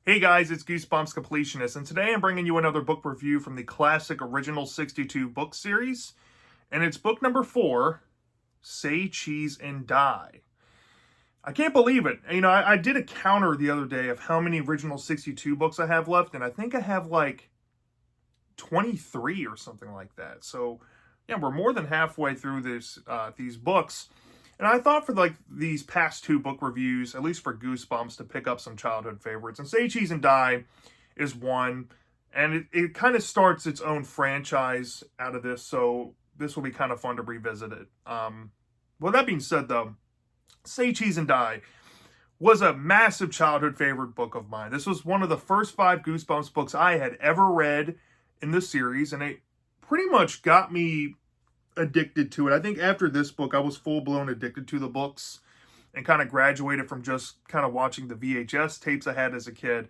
Hey guys, it's Goosebumps Completionist, and today I'm bringing you another book review from the classic original 62 book series, and it's book number 4, Say Cheese and Die. I can't believe it. I did a counter the other day of how many original 62 books I have left, and I think I have like 23 or something like that. So, yeah, we're more than halfway through these books. And I thought for like these past two book reviews, at least for Goosebumps, to pick up some childhood favorites. And Say Cheese and Die is one. And it kind of starts its own franchise out of this. So this will be kind of fun to revisit it. Well, that being said, though, Say Cheese and Die was a massive childhood favorite book of mine. This was one of the first 5 Goosebumps books I had ever read in the series. And it pretty much got me addicted to it. I think after this book, I was full-blown addicted to the books and kind of graduated from just kind of watching the VHS tapes I had as a kid.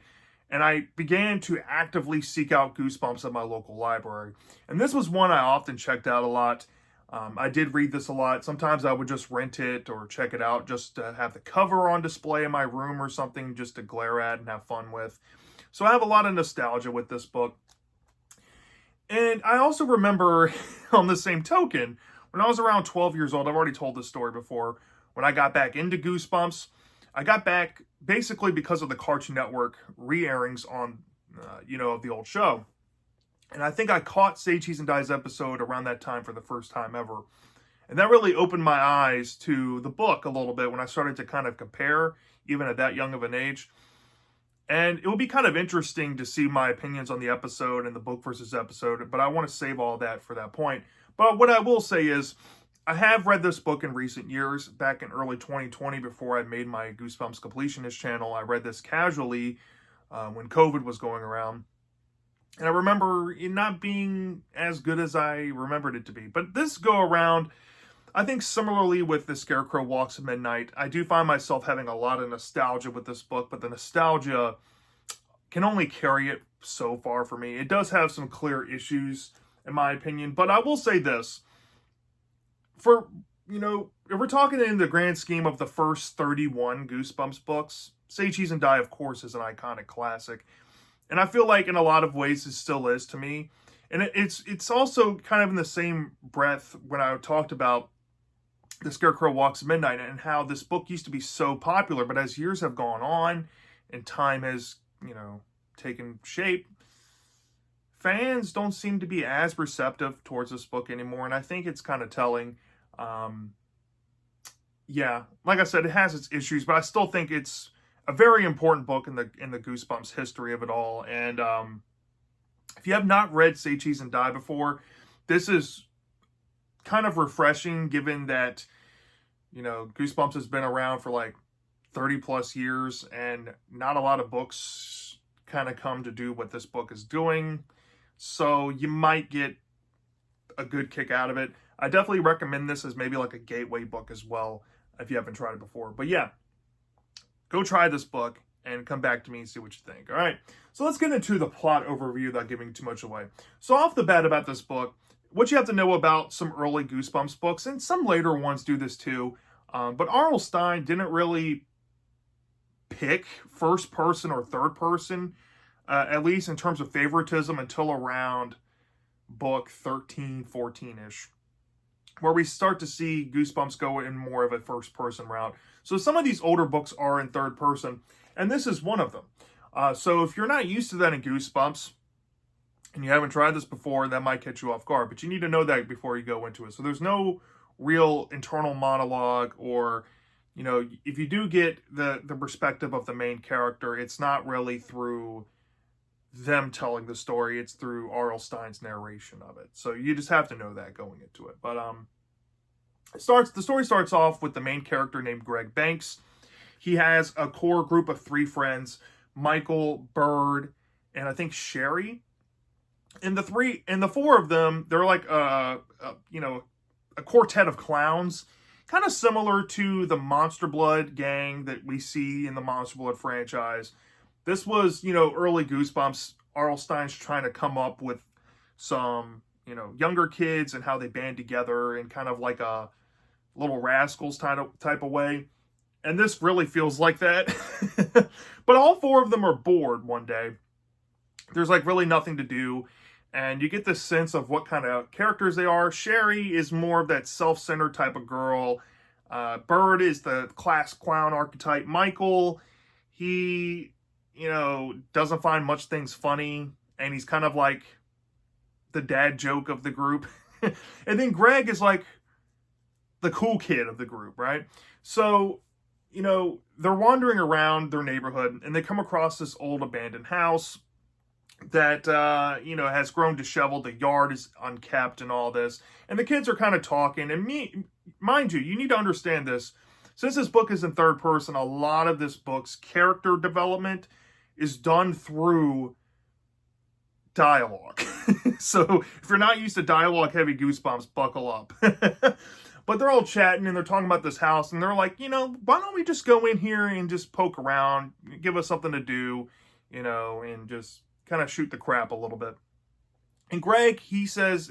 And I began to actively seek out Goosebumps at my local library. And this was one I often checked out a lot. I did read this a lot. Sometimes I would just rent it or check it out just to have the cover on display in my room or something just to glare at and have fun with. So I have a lot of nostalgia with this book. And I also remember, on the same token, when I was around 12 years old, I've already told this story before, when I got back into Goosebumps, I got back basically because of the Cartoon Network re-airings on, of the old show. And I think I caught Say Cheese and Die's episode around that time for the first time ever. And that really opened my eyes to the book a little bit when I started to kind of compare, even at that young of an age. And it will be kind of interesting to see my opinions on the episode and the book versus episode, but I want to save all that for that point. But what I will say is, I have read this book in recent years. Back in early 2020, before I made my Goosebumps Completionist channel, I read this casually when COVID was going around. And I remember it not being as good as I remembered it to be. But this go around, I think similarly with The Scarecrow Walks at Midnight, I do find myself having a lot of nostalgia with this book, but the nostalgia can only carry it so far for me. It does have some clear issues, in my opinion, but I will say this. If we're talking in the grand scheme of the first 31 Goosebumps books, Say Cheese and Die, of course, is an iconic classic. And I feel like in a lot of ways it still is to me. And it's also kind of in the same breath when I talked about The Scarecrow Walks at Midnight and how this book used to be so popular, but as years have gone on and time has, taken shape, fans don't seem to be as receptive towards this book anymore, and I think it's kind of telling. Yeah, like I said, it has its issues, but I still think it's a very important book in the Goosebumps history of it all. And if you have not read Say Cheese and Die before, this is kind of refreshing, given that Goosebumps has been around for like 30 plus years, and not a lot of books kind of come to do what this book is doing. So you might get a good kick out of it. I definitely recommend this as maybe like a gateway book as well, if you haven't tried it before. But yeah, go try this book and come back to me and see what you think. All right, so let's get into the plot overview without giving too much away. So off the bat about this book, what you have to know about some early Goosebumps books, and some later ones do this too, but R.L. Stine didn't really pick first person or third person, at least in terms of favoritism, until around book 13, 14-ish, where we start to see Goosebumps go in more of a first person route. So some of these older books are in third person, and this is one of them. So if you're not used to that in Goosebumps, and you haven't tried this before, that might catch you off guard, but you need to know that before you go into it. So there's no real internal monologue, or if you do get the perspective of the main character, it's not really through them telling the story, it's through R.L. Stine's narration of it. So you just have to know that going into it. But the story starts off with the main character named Greg Banks. He has a core group of 3 friends, Michael, Bird, and I think Sherry. And the 4 of them, they're like a quartet of clowns, kind of similar to the Monster Blood gang that we see in the Monster Blood franchise. This was, early Goosebumps. R.L. Stine's trying to come up with some, younger kids and how they band together in kind of like a Little Rascals type of way. And this really feels like that. But all four of them are bored one day. There's like really nothing to do. And you get this sense of what kind of characters they are. Sherry is more of that self-centered type of girl. Bird is the class clown archetype. Michael, he, doesn't find much things funny. And he's kind of like the dad joke of the group. And then Greg is like the cool kid of the group, right? So, they're wandering around their neighborhood and they come across this old abandoned house that, has grown disheveled. The yard is unkept and all this. And the kids are kind of talking. And mind you, you need to understand this. Since this book is in third person, a lot of this book's character development is done through dialogue. So if you're not used to dialogue heavy Goosebumps, buckle up. But they're all chatting and they're talking about this house and they're like, why don't we just go in here and just poke around, give us something to do, and just kind of shoot the crap a little bit. And Greg, he says,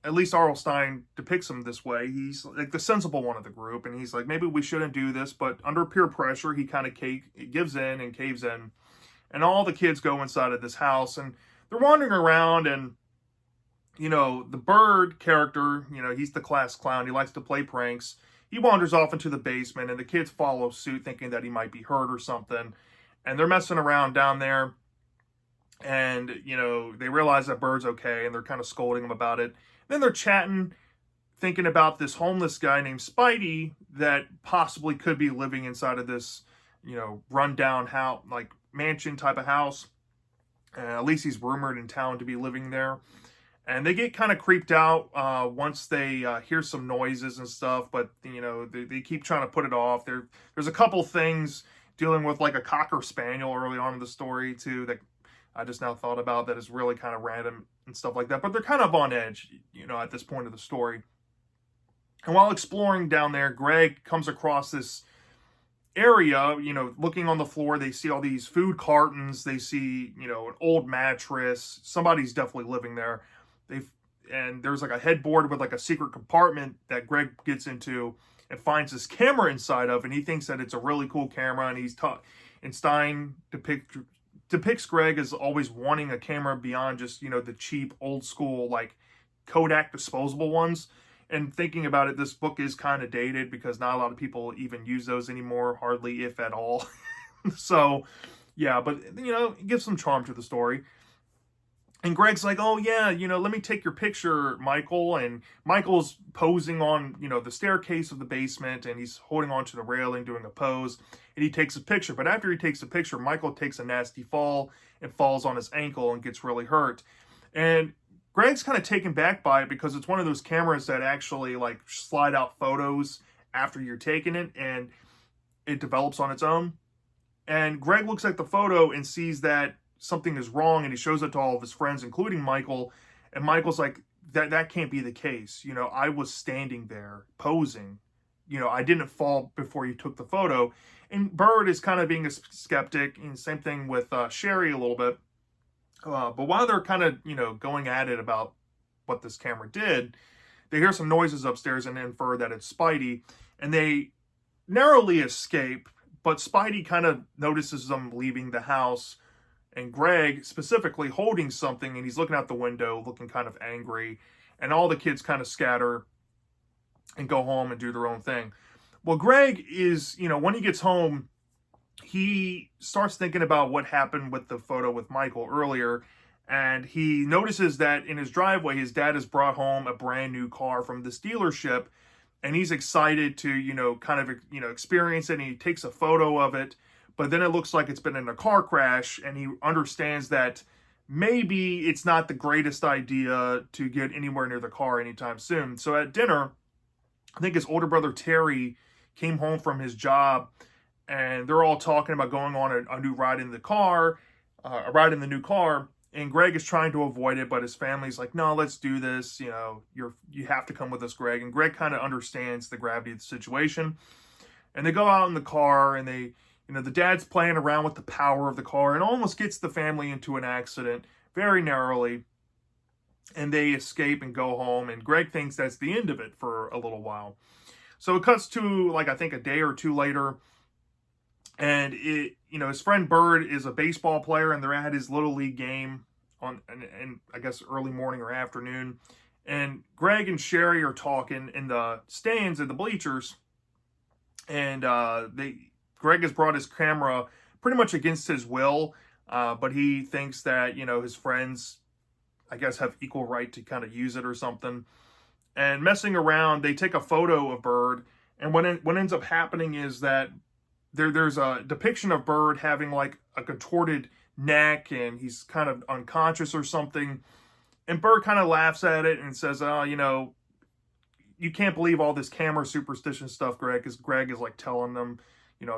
at least R.L. Stine depicts him this way. He's like the sensible one of the group. And he's like, maybe we shouldn't do this. But under peer pressure, he kind of gives in and caves in. And all the kids go inside of this house and they're wandering around and, the Bird character, he's the class clown. He likes to play pranks. He wanders off into the basement and the kids follow suit thinking that he might be hurt or something. And they're messing around down there. And, they realize that Bird's okay and they're kind of scolding him about it. Then they're chatting, thinking about this homeless guy named Spidey that possibly could be living inside of this, rundown house, like mansion type of house. At least he's rumored in town to be living there. And they get kind of creeped out once they hear some noises and stuff, but, they keep trying to put it off. There's a couple things dealing with like a Cocker Spaniel early on in the story, too, that I just now thought about that is really kind of random and stuff like that. But they're kind of on edge, at this point of the story. And while exploring down there, Greg comes across this area, looking on the floor. They see all these food cartons. They see, an old mattress. Somebody's definitely living there. And there's like a headboard with like a secret compartment that Greg gets into and finds this camera inside of, and he thinks that it's a really cool camera. And and Stein depicts Greg as always wanting a camera beyond just, the cheap old school like Kodak disposable ones. And thinking about it, this book is kind of dated because not a lot of people even use those anymore, hardly if at all. So, yeah, but, it gives some charm to the story. And Greg's like, oh, yeah, let me take your picture, Michael. And Michael's posing on, the staircase of the basement, and he's holding onto the railing, doing a pose. And he takes a picture. But after he takes a picture, Michael takes a nasty fall and falls on his ankle and gets really hurt. And Greg's kind of taken back by it because it's one of those cameras that actually like slide out photos after you're taking it and it develops on its own. And Greg looks at the photo and sees that something is wrong, and he shows it to all of his friends, including Michael. And Michael's like, that can't be the case. I was standing there posing. I didn't fall before you took the photo. And Bird is kind of being a skeptic, and same thing with Sherry a little bit. But while they're kind of, going at it about what this camera did, they hear some noises upstairs and infer that it's Spidey. And they narrowly escape, but Spidey kind of notices them leaving the house. And Greg specifically holding something, and he's looking out the window, looking kind of angry. And all the kids kind of scatter and go home and do their own thing. Well, Greg is, when he gets home, he starts thinking about what happened with the photo with Michael earlier. And he notices that in his driveway, his dad has brought home a brand new car from this dealership. And he's excited to, kind of, experience it. And he takes a photo of it. But then it looks like it's been in a car crash, and he understands that maybe it's not the greatest idea to get anywhere near the car anytime soon. So at dinner, I think his older brother Terry came home from his job, and they're all talking about going on a new ride in the car, a ride in the new car. And Greg is trying to avoid it, but his family's like, no, let's do this. You have to come with us, Greg. And Greg kind of understands the gravity of the situation. And they go out in the car, and they... the dad's playing around with the power of the car and almost gets the family into an accident very narrowly. And they escape and go home. And Greg thinks that's the end of it for a little while. So it cuts to, like, I think a day or two later, and his friend Bird is a baseball player, and they're at his little league game and I guess early morning or afternoon. And Greg and Sherry are talking in the stands at the bleachers, and Greg has brought his camera pretty much against his will, but he thinks that his friends, I guess, have equal right to kind of use it or something. And messing around, they take a photo of Bird, and what ends up happening is that there's a depiction of Bird having like a contorted neck, and he's kind of unconscious or something. And Bird kind of laughs at it and says, "Oh, you can't believe all this camera superstition stuff, Greg," because Greg is like telling them,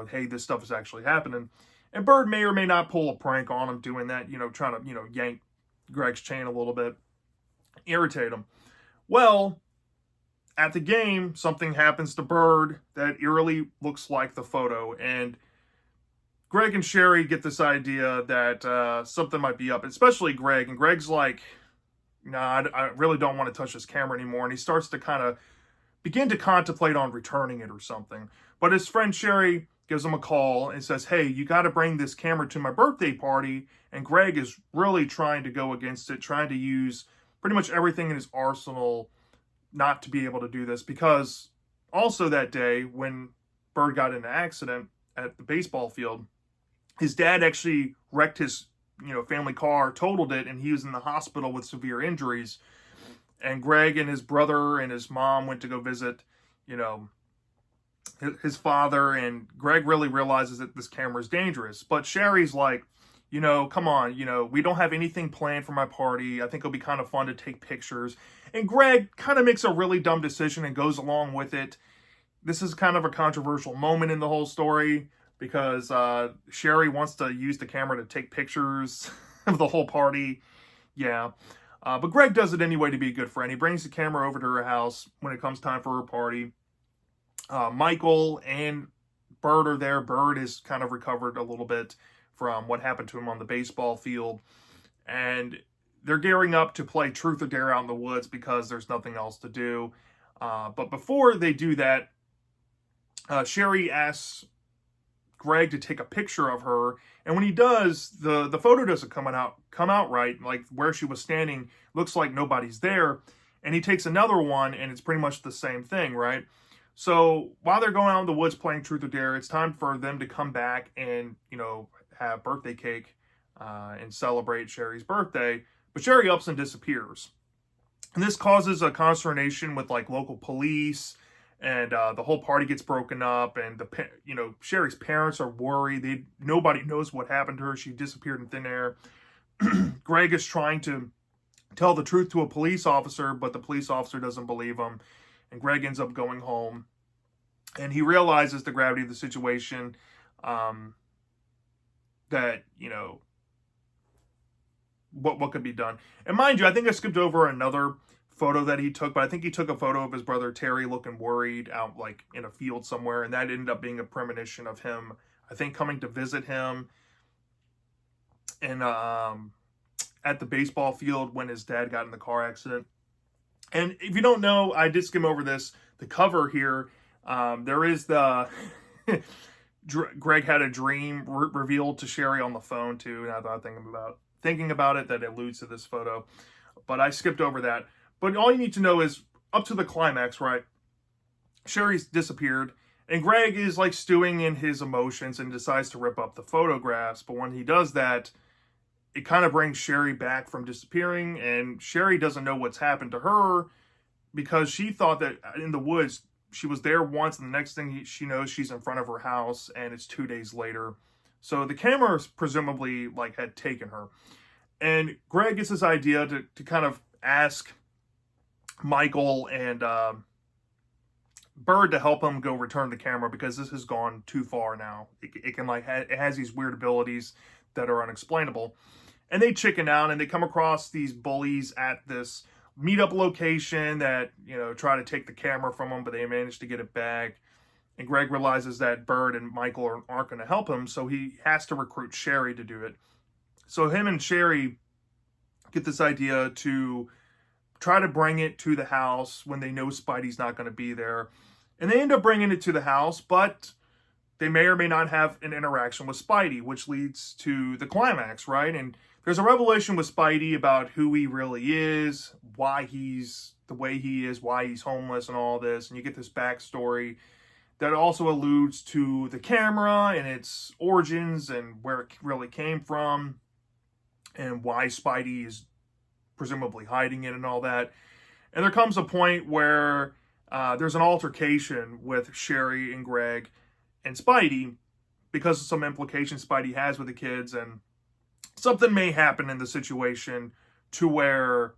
hey, this stuff is actually happening. And Bird may or may not pull a prank on him doing that, trying to, yank Greg's chain a little bit, irritate him. Well, at the game, something happens to Bird that eerily looks like the photo, and Greg and Sherry get this idea that something might be up, especially Greg. And Greg's like, "Nah, I really don't want to touch this camera anymore," and he starts to kind of begin to contemplate on returning it or something. But his friend Sherry gives him a call and says, "Hey, you got to bring this camera to my birthday party." And Greg is really trying to go against it, trying to use pretty much everything in his arsenal not to be able to do this, because also that day when Bird got in an accident at the baseball field, his dad actually wrecked his family car, totaled it, and he was in the hospital with severe injuries. And Greg and his brother and his mom went to go visit his father, and Greg really realizes that this camera is dangerous. But Sherry's like, come on, we don't have anything planned for my party. I think it'll be kind of fun to take pictures. And Greg kind of makes a really dumb decision and goes along with it. This is kind of a controversial moment in the whole story, because Sherry wants to use the camera to take pictures of the whole party. Yeah. But Greg does it anyway to be a good friend. He brings the camera over to her house when it comes time for her party. Michael and Bird are there. Bird is kind of recovered a little bit from what happened to him on the baseball field. And they're gearing up to play Truth or Dare out in the woods because there's nothing else to do. But before they do that, Sherry asks Greg to take a picture of her, and when he does, the photo doesn't come out right. Like, where she was standing looks like nobody's there, and he takes another one, and it's pretty much the same thing, right? So while they're going out in the woods playing Truth or Dare, it's time for them to come back and have birthday cake and celebrate Sherry's birthday. But Sherry ups and disappears, and this causes a consternation with like local police. And the whole party gets broken up, and Sherry's parents are worried. Nobody knows what happened to her. She disappeared in thin air. Greg is trying to tell the truth to a police officer, but the police officer doesn't believe him. And Greg ends up going home, and he realizes the gravity of the situation. That what could be done. And mind you, I think I skipped over another photo that he took, but I think he took a photo of his brother Terry looking worried out like in a field somewhere, and that ended up being a premonition of him, I think, coming to visit him and at the baseball field when his dad got in the car accident. And if you don't know, I did skim over this. The cover here, there is the Greg had a dream revealed to Sherry on the phone too, and I thought thinking about it that alludes to this photo, but I skipped over that. But all you need to know is up to the climax, right? Sherry's disappeared, and Greg is like stewing in his emotions and decides to rip up the photographs. But when he does that, it kind of brings Sherry back from disappearing, and Sherry doesn't know what's happened to her because she thought that in the woods she was there once, and the next thing she knows, she's in front of her house, and it's 2 days later. So the cameras presumably like had taken her. And Greg gets this idea to kind of ask Michael and Bird to help him go return the camera, because this has gone too far now. It can it has these weird abilities that are unexplainable. And they chicken out, and they come across these bullies at this meetup location that try to take the camera from them, but they manage to get it back. And Greg realizes that Bird and Michael aren't going to help him, so he has to recruit Sherry to do it. So him and Sherry get this idea to try to bring it to the house when they know Spidey's not going to be there. And they end up bringing it to the house, but they may or may not have an interaction with Spidey, which leads to the climax, right? And there's a revelation with Spidey about who he really is, why he's the way he is, why he's homeless and all this. And you get this backstory that also alludes to the camera and its origins and where it really came from and why Spidey is presumably hiding it and all that. And there comes a point where there's an altercation with Sherry and Greg and Spidey because of some implications Spidey has with the kids, and something may happen in the situation to where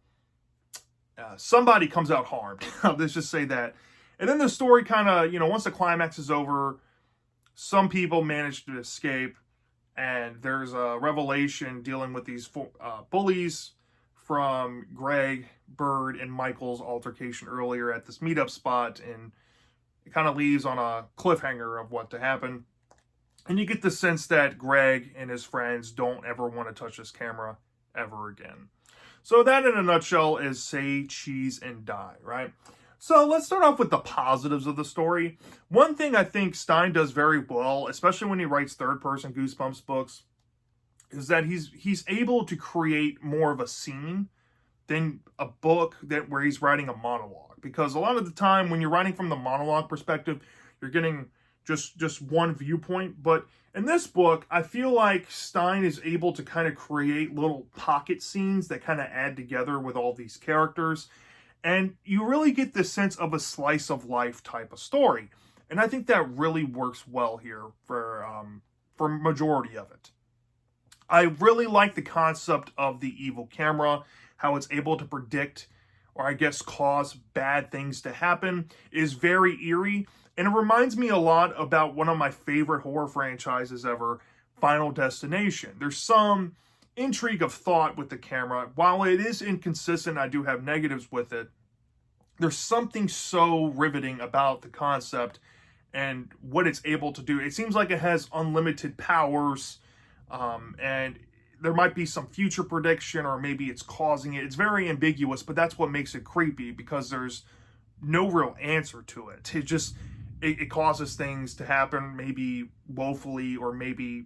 somebody comes out harmed. Let's just say that. And then the story kind of, once the climax is over, some people manage to escape, and there's a revelation dealing with these bullies from Greg, Bird, and Michael's altercation earlier at this meetup spot, and it kind of leaves on a cliffhanger of what to happen. And you get the sense that Greg and his friends don't ever want to touch this camera ever again. So that, in a nutshell, is Say Cheese and Die, right? So let's start off with the positives of the story. One thing I think Stein does very well, especially when he writes third-person Goosebumps books, is that he's able to create more of a scene than a book where he's writing a monologue. Because a lot of the time, when you're writing from the monologue perspective, you're getting just one viewpoint. But in this book, I feel like Stein is able to kind of create little pocket scenes that kind of add together with all these characters. And you really get this sense of a slice of life type of story. And I think that really works well here for majority of it. I really like the concept of the evil camera, how it's able to predict, or I guess cause bad things to happen, is very eerie. And it reminds me a lot about one of my favorite horror franchises ever, Final Destination. There's some intrigue of thought with the camera. While it is inconsistent, I do have negatives with it. There's something so riveting about the concept and what it's able to do. It seems like it has unlimited powers, and there might be some future prediction, or maybe it's causing it. It's very ambiguous, but that's what makes it creepy, because there's no real answer to it. It causes things to happen, maybe woefully, or maybe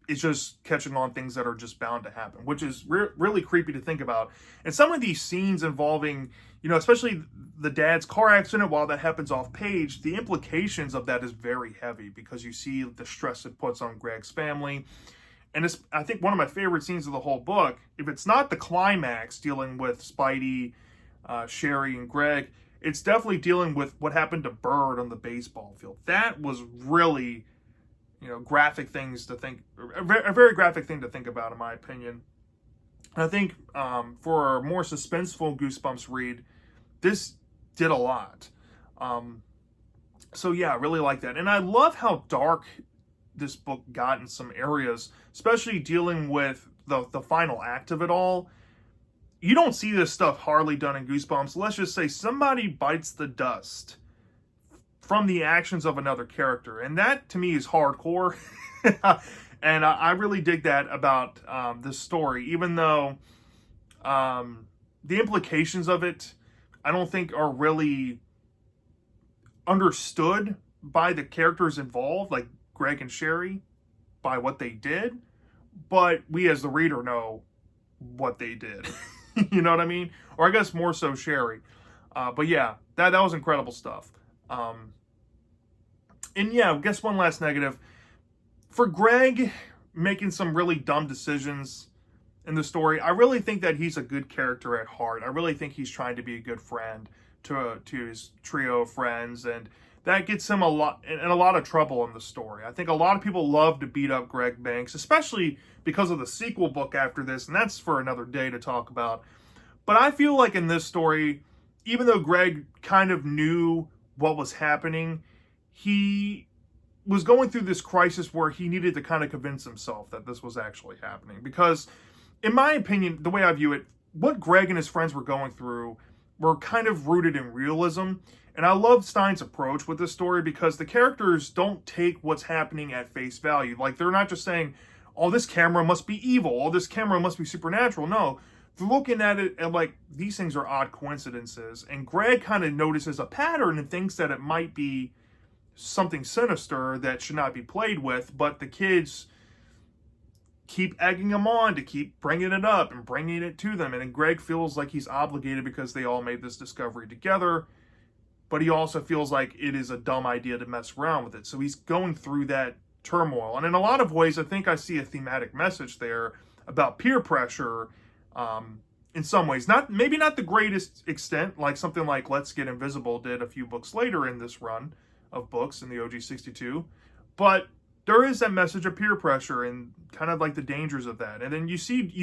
it's just catching on things that are just bound to happen, which is really creepy to think about. And some of these scenes involving, especially the dad's car accident, while that happens off page, the implications of that is very heavy, because you see the stress it puts on Greg's family. And it's, I think, one of my favorite scenes of the whole book. If it's not the climax dealing with Spidey, Sherry, and Greg, it's definitely dealing with what happened to Bird on the baseball field. That was really, graphic things to think, a very graphic thing to think about, in my opinion. And I think for a more suspenseful Goosebumps read, this did a lot. So yeah, I really like that. And I love how dark this book got in some areas, especially dealing with the final act of it all. You don't see this stuff hardly done in Goosebumps. Let's just say somebody bites the dust from the actions of another character. And that, to me, is hardcore. And I really dig that about this story, even though the implications of it, I don't think are really understood by the characters involved, like Greg and Sherry, by what they did. But we as the reader know what they did. You know what I mean? Or I guess more so Sherry. But yeah, that was incredible stuff. And yeah, I guess one last negative. For Greg making some really dumb decisions in the story, I really think that he's a good character at heart. I really think he's trying to be a good friend to his trio of friends, and that gets him in a lot of trouble in the story. I think a lot of people love to beat up Greg Banks, especially because of the sequel book after this, and that's for another day to talk about. But I feel like in this story, even though Greg kind of knew what was happening, he was going through this crisis where he needed to kind of convince himself that this was actually happening. Because, in my opinion, the way I view it, what Greg and his friends were going through were kind of rooted in realism. And I love Stein's approach with this story, because the characters don't take what's happening at face value. Like, they're not just saying, oh, this camera must be evil, oh, this camera must be supernatural. No, looking at it and like, these things are odd coincidences. And Greg kind of notices a pattern and thinks that it might be something sinister that should not be played with, but the kids keep egging him on to keep bringing it up and bringing it to them. And then Greg feels like he's obligated because they all made this discovery together, but he also feels like it is a dumb idea to mess around with it. So he's going through that turmoil. And in a lot of ways, I think I see a thematic message there about peer pressure, in some ways. Maybe not the greatest extent, like something like Let's Get Invisible did a few books later in this run of books in the OG 62. But there is that message of peer pressure and kind of like the dangers of that. And then you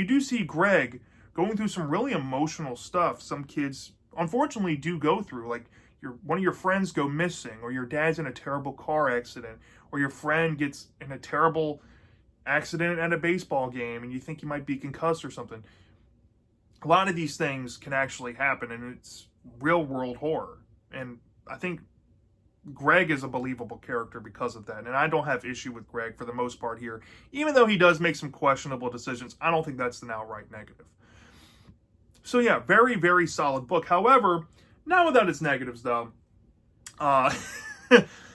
do see Greg going through some really emotional stuff some kids unfortunately do go through. Like one of your friends go missing, or your dad's in a terrible car accident, or your friend gets in a terrible accident at a baseball game and you think you might be concussed or something. A lot of these things can actually happen, and it's real world horror. And I think Greg is a believable character because of that. And I don't have issue with Greg for the most part here. Even though he does make some questionable decisions, I don't think that's an outright negative. So yeah, very, very solid book. However, not without its negatives though.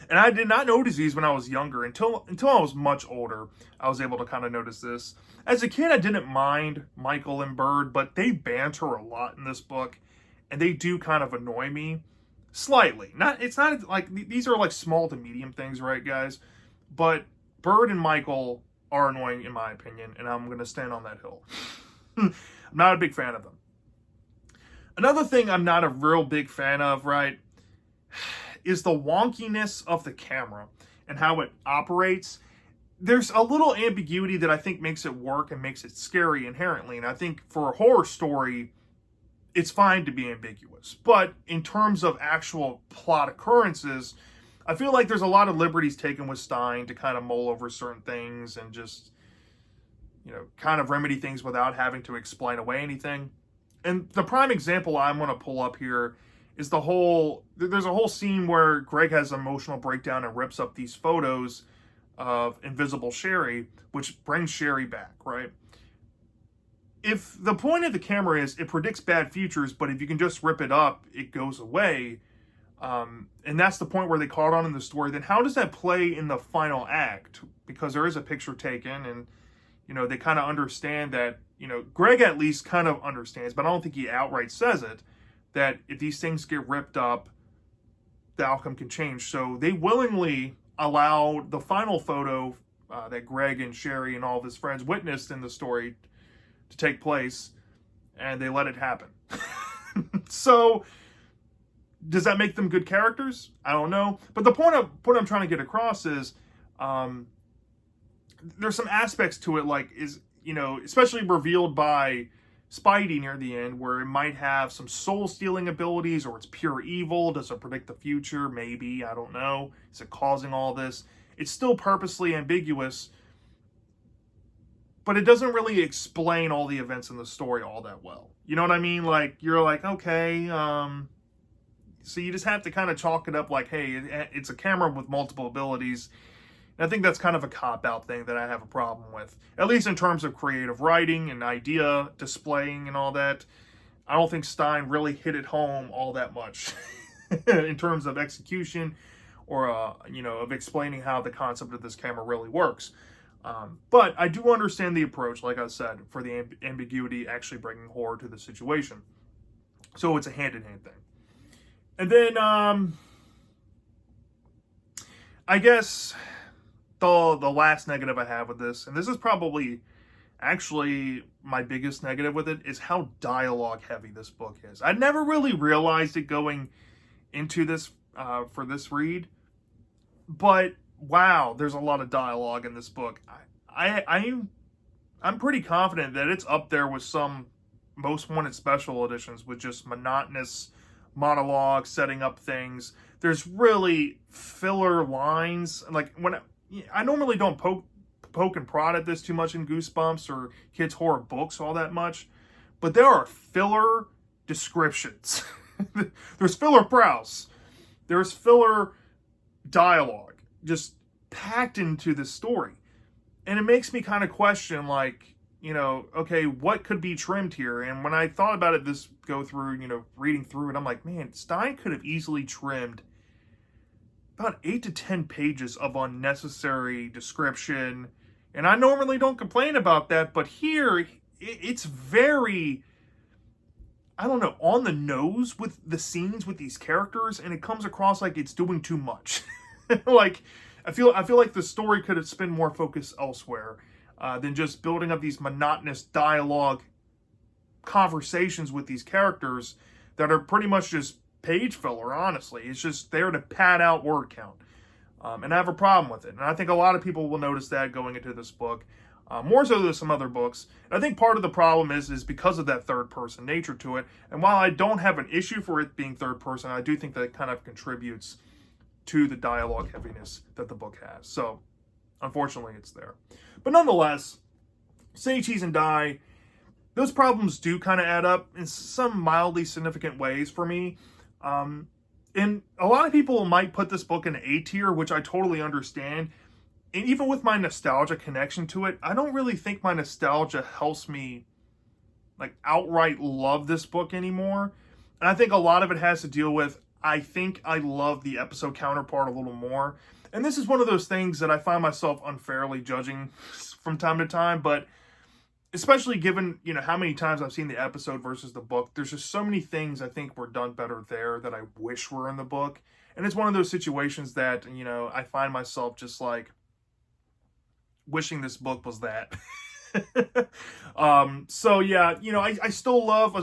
And I did not notice these when I was younger. Until I was much older, I was able to kind of notice this. As a kid, I didn't mind Michael and Bird, but they banter a lot in this book, and they do kind of annoy me slightly. It's not like these are like small to medium things, right, guys? But Bird and Michael are annoying in my opinion, and I'm going to stand on that hill. I'm not a big fan of them. Another thing I'm not a real big fan of, right, is the wonkiness of the camera and how it operates. There's a little ambiguity that I think makes it work and makes it scary inherently. And I think for a horror story, it's fine to be ambiguous. But in terms of actual plot occurrences, I feel like there's a lot of liberties taken with Stein to kind of mull over certain things and just, kind of remedy things without having to explain away anything. And the prime example I'm going to pull up here is there's a whole scene where Greg has an emotional breakdown and rips up these photos of Invisible Sherry, which brings Sherry back, right? If the point of the camera is it predicts bad futures, but if you can just rip it up, it goes away, and that's the point where they caught on in the story, then how does that play in the final act? Because there is a picture taken, and, they kind of understand that, Greg at least kind of understands, but I don't think he outright says it, that if these things get ripped up, the outcome can change. So they willingly allowed the final photo that Greg and Sherry and all of his friends witnessed in the story to take place, and they let it happen. So does that make them good characters? I don't know. But the point I'm trying to get across is there's some aspects to it, like especially revealed by Spidey near the end, where it might have some soul-stealing abilities, or it's pure evil. Does it predict the future? Maybe. I don't know. Is it causing all this? It's still purposely ambiguous, but it doesn't really explain all the events in the story all that well. You know what I mean? Like, you're like, okay, so you just have to kind of chalk it up like, hey, it's a camera with multiple abilities. And I think that's kind of a cop-out thing that I have a problem with, at least in terms of creative writing and idea displaying and all that. I don't think Stein really hit it home all that much in terms of execution or, of explaining how the concept of this camera really works. But I do understand the approach, like I said, for the ambiguity actually bringing horror to the situation. So it's a hand-in-hand thing. And then, I guess the last negative I have with this, and this is probably actually my biggest negative with it, is how dialogue heavy this book is. I never really realized it going into this for this read, but wow, there's a lot of dialogue in this book. I'm pretty confident that it's up there with some Most Wanted special editions with just monotonous monologue setting up things. There's really filler lines. Like when I normally don't poke and prod at this too much in Goosebumps or kids' horror books all that much, but there are filler descriptions. There's filler prowse. There's filler dialogue just packed into this story. And it makes me kind of question, like, okay, what could be trimmed here? And when I thought about it, reading through it, I'm like, man, Stein could have easily trimmed about 8 to 10 pages of unnecessary description. And I normally don't complain about that, but here it's very, I don't know, on the nose with the scenes with these characters, and it comes across like it's doing too much. Like, I feel like the story could have spent more focus elsewhere than just building up these monotonous dialogue conversations with these characters that are pretty much just page filler, honestly. It's just there to pad out word count. And I have a problem with it. And I think a lot of people will notice that going into this book, more so than some other books. And I think part of the problem is because of that third-person nature to it. And while I don't have an issue for it being third-person, I do think that it kind of contributes to the dialogue heaviness that the book has. So, unfortunately, it's there. But nonetheless, Say Cheese and Die, those problems do kind of add up in some mildly significant ways for me. And a lot of people might put this book in A tier, which I totally understand. And even with my nostalgia connection to it, I don't really think my nostalgia helps me like outright love this book anymore. And I think a lot of it has to deal with, I think I love the episode counterpart a little more. And this is one of those things that I find myself unfairly judging from time to time, but especially given, how many times I've seen the episode versus the book, there's just so many things I think were done better there that I wish were in the book. And it's one of those situations that, I find myself just like wishing this book was that. So yeah, I still love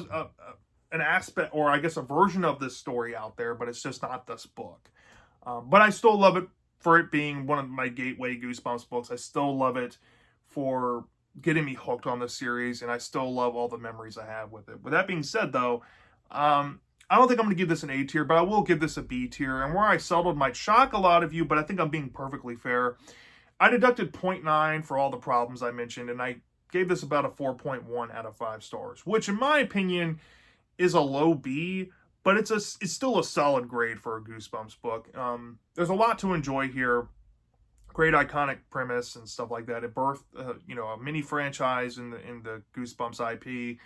an aspect, or I guess a version of this story out there, but it's just not this book. But I still love it for it being one of my gateway Goosebumps books. I still love it for getting me hooked on this series, and I still love all the memories I have with it. With that being said, though, I don't think I'm going to give this an A tier, but I will give this a B tier. And where I settled might shock a lot of you, but I think I'm being perfectly fair. I deducted 0.9 for all the problems I mentioned, and I gave this about a 4.1 out of 5 stars, which in my opinion is a low B, but it's still a solid grade for a Goosebumps book. There's a lot to enjoy here. Great iconic premise and stuff like that. It birthed, a mini franchise in the Goosebumps IP.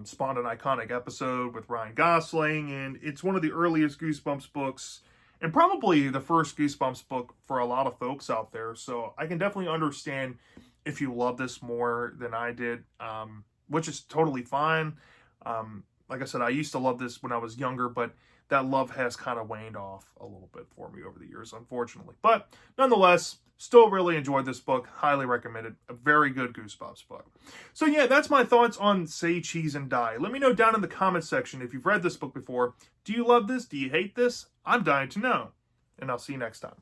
Spawned an iconic episode with Ryan Gosling, and it's one of the earliest Goosebumps books, and probably the first Goosebumps book for a lot of folks out there. So I can definitely understand if you love this more than I did, which is totally fine. Like I said, I used to love this when I was younger, but that love has kind of waned off a little bit for me over the years, unfortunately. But nonetheless, still really enjoyed this book. Highly recommend it. A very good Goosebumps book. So yeah, that's my thoughts on Say Cheese and Die. Let me know down in the comments section if you've read this book before. Do you love this? Do you hate this? I'm dying to know. And I'll see you next time.